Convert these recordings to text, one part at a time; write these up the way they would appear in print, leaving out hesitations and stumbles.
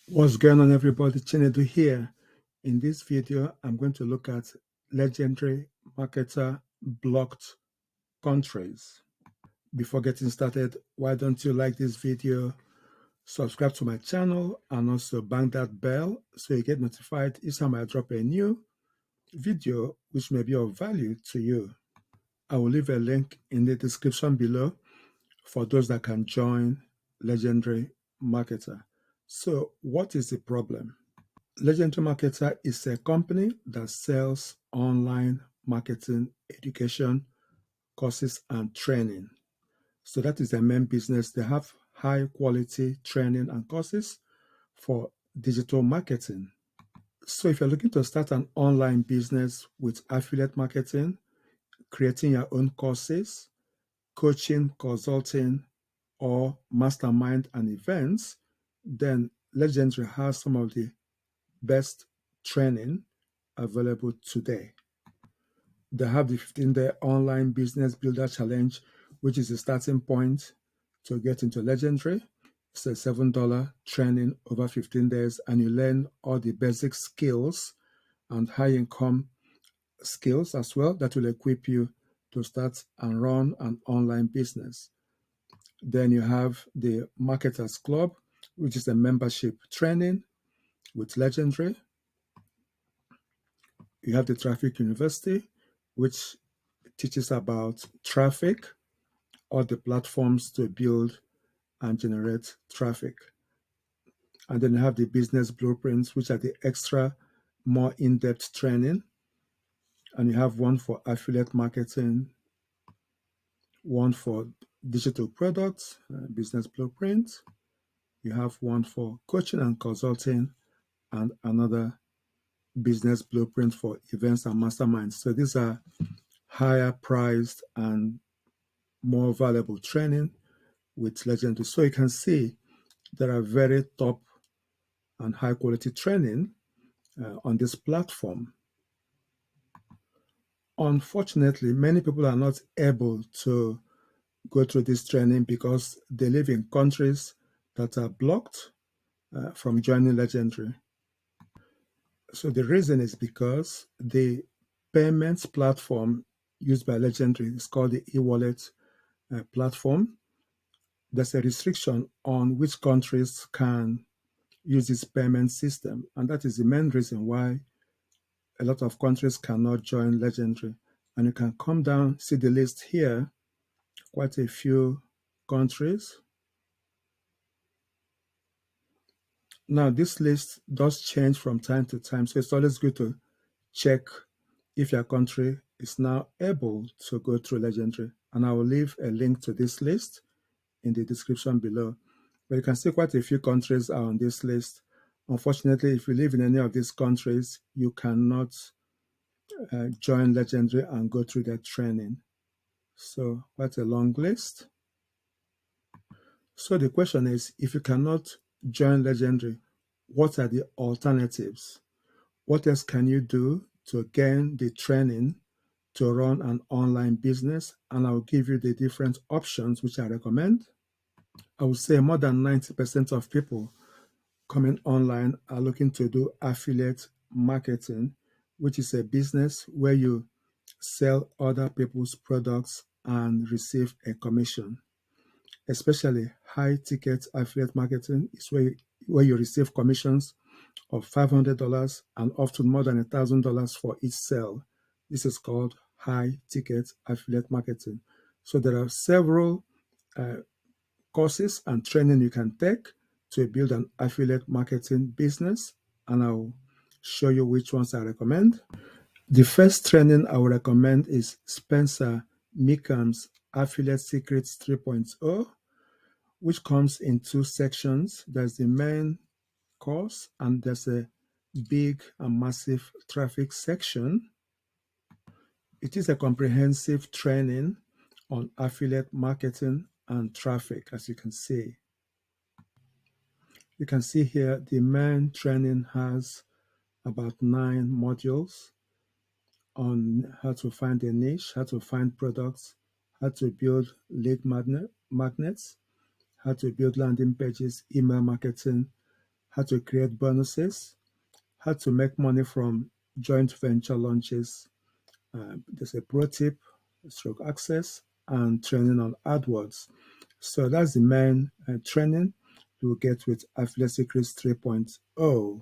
What's going on, everybody? Chinedu here. In this video, I'm going to look at legendary marketer blocked countries. Before getting started, why don't you like this video, subscribe to my channel, and also bang that bell so you get notified each time I drop a new video which may be of value to you. I will leave a link in the description below for those that can join Legendary Marketer. So what is the problem? Legendary Marketer is a company that sells online marketing, education, courses, and training. So that is their main business. They have high quality training and courses for digital marketing. So if you're looking to start an online business with affiliate marketing, creating your own courses, coaching, consulting, or mastermind and events, then Legendary has some of the best training available today. They have the 15-day online business builder challenge, which is the starting point to get into Legendary. It's a $7 training over 15 days, and you learn all the basic skills and high income skills as well that will equip you to start and run an online business. Then you have the Marketers Club, which is a membership training with Legendary. You have the Traffic University, which teaches about traffic, all the platforms to build and generate traffic. And then you have the business blueprints, which are the extra, more in-depth training. And you have one for affiliate marketing, one for digital products, business blueprint. You have one for coaching and consulting, and another business blueprint for events and masterminds. So these are higher priced and more valuable training with Legendary. So you can see there are very top and high quality training on this platform. Unfortunately, many people are not able to go through this training because they live in countries that are blocked from joining Legendary. So the reason is because the payments platform used by Legendary is called the ewallet platform. There's a restriction on which countries can use this payment system, and that is the main reason why a lot of countries cannot join Legendary. And you can come down, see the list here, quite a few countries. Now, this list does change from time to time, so it's always good to check if your country is now able to go through Legendary. And I will leave a link to this list in the description below. But you can see quite a few countries are on this list. Unfortunately, if you live in any of these countries, you cannot join Legendary and go through their training. So quite a long list. So the question is, if you cannot join Legendary, what are the alternatives? What else can you do to gain the training to run an online business? And I'll give you the different options which I recommend. I would say more than 90% of people coming online are looking to do affiliate marketing, which is a business where you sell other people's products and receive a commission. Especially high ticket affiliate marketing is where you receive commissions of $500 and often more than $1,000 for each sale. This is called high ticket affiliate marketing. So there are several courses and training you can take to build an affiliate marketing business, and I'll show you which ones I recommend. The first training I would recommend is Spencer Meekam's Affiliate Secrets 3.0, which comes in two sections. There's the main course and there's a big and massive traffic section. It is a comprehensive training on affiliate marketing and traffic, as you can see. You can see here the main training has about 9 modules on how to find a niche, how to find products, how to build lead magnets, how to build landing pages, email marketing, how to create bonuses, how to make money from joint venture launches. There's a pro tip, stroke access, and training on AdWords. So that's the main training you'll get with Affiliate Secrets 3.0.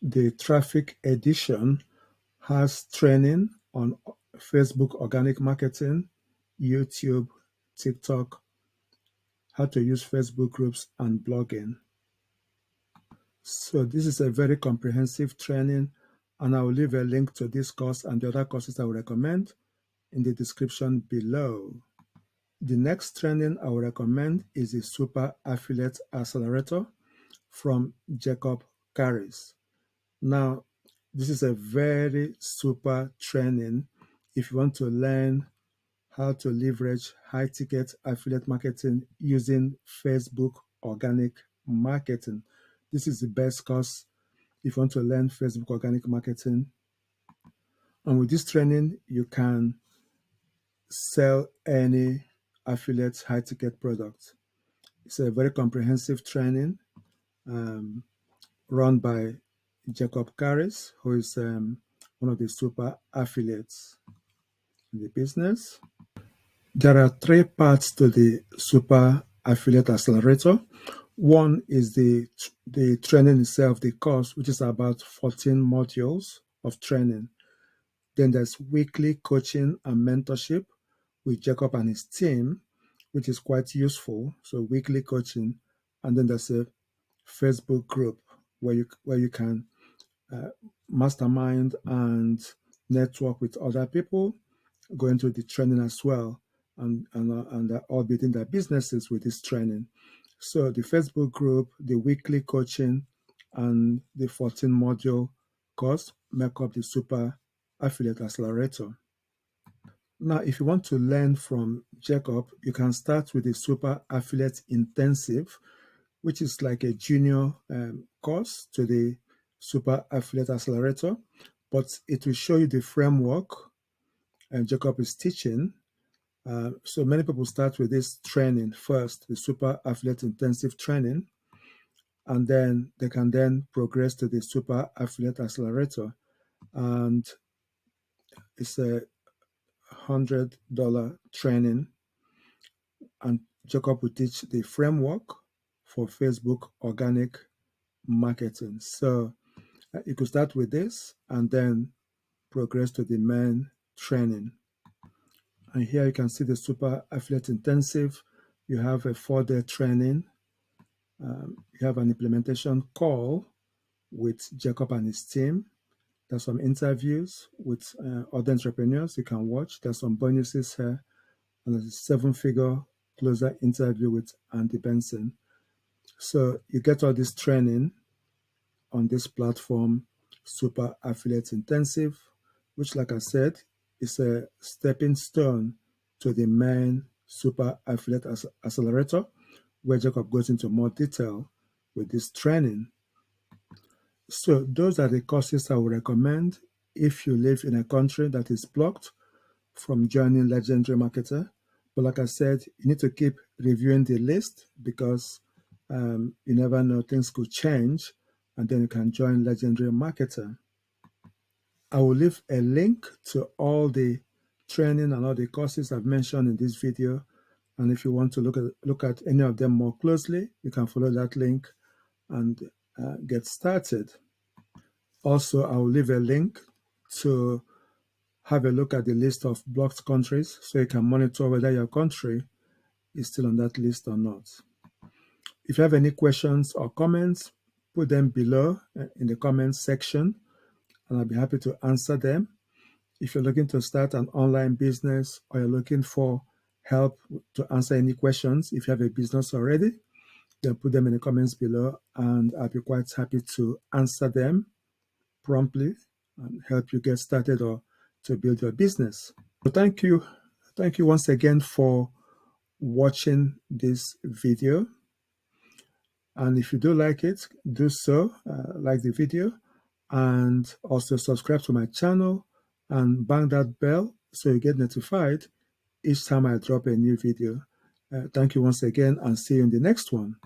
The traffic edition has training on Facebook organic marketing, YouTube, TikTok, how to use Facebook groups, and blogging. So this is a very comprehensive training, and I will leave a link to this course and the other courses I will recommend in the description below. The next training I will recommend is the Super Affiliate Accelerator from Jacob Carris. Now, this is a very super training if you want to learn how to leverage high-ticket affiliate marketing using Facebook organic marketing. This is the best course if you want to learn Facebook organic marketing. And with this training, you can sell any affiliate high-ticket product. It's a very comprehensive training run by Jacob Carris, who is one of the super affiliates in the business. There are three parts to the Super Affiliate Accelerator. One is the training itself, the course, which is about 14 modules of training. Then there's weekly coaching and mentorship with Jacob and his team, which is quite useful. So weekly coaching, and then there's a Facebook group where you can mastermind and network with other people, go into the training as well, and all building their businesses with this training. So the Facebook group, the weekly coaching, and the 14 module course make up the Super Affiliate Accelerator. Now, if you want to learn from Jacob, you can start with the Super Affiliate Intensive, which is like a junior course to the Super Affiliate Accelerator, but it will show you the framework and Jacob is teaching. So many people start with this training first, the Super Affiliate Intensive training, and then they can then progress to the Super Affiliate Accelerator. And it's a $100 training, and Jacob will teach the framework for Facebook organic marketing. So you could start with this and then progress to the main training. And here you can see the Super Affiliate Intensive. You have a 4-day training. You have an implementation call with Jacob and his team. There's some interviews with other entrepreneurs you can watch. There's some bonuses here. And there's a 7-figure closer interview with Andy Benson. So you get all this training on this platform, Super Affiliate Intensive, which, like I said, is a stepping stone to the main Super Affiliate Accelerator, where Jacob goes into more detail with this training. So those are the courses I would recommend if you live in a country that is blocked from joining Legendary Marketer. But like I said, you need to keep reviewing the list because you never know, things could change, and then you can join Legendary Marketer. I will leave a link to all the training and all the courses I've mentioned in this video. And if you want to look at any of them more closely, you can follow that link and get started. Also, I will leave a link to have a look at the list of blocked countries so you can monitor whether your country is still on that list or not. If you have any questions or comments, put them below in the comments section and I'll be happy to answer them. If you're looking to start an online business or you're looking for help to answer any questions, if you have a business already, then put them in the comments below and I'll be quite happy to answer them promptly and help you get started or to build your business. So thank you once again for watching this video. And if you do like it, do so, like the video, and also subscribe to my channel and bang that bell so you get notified each time I drop a new video. Thank you once again and see you in the next one.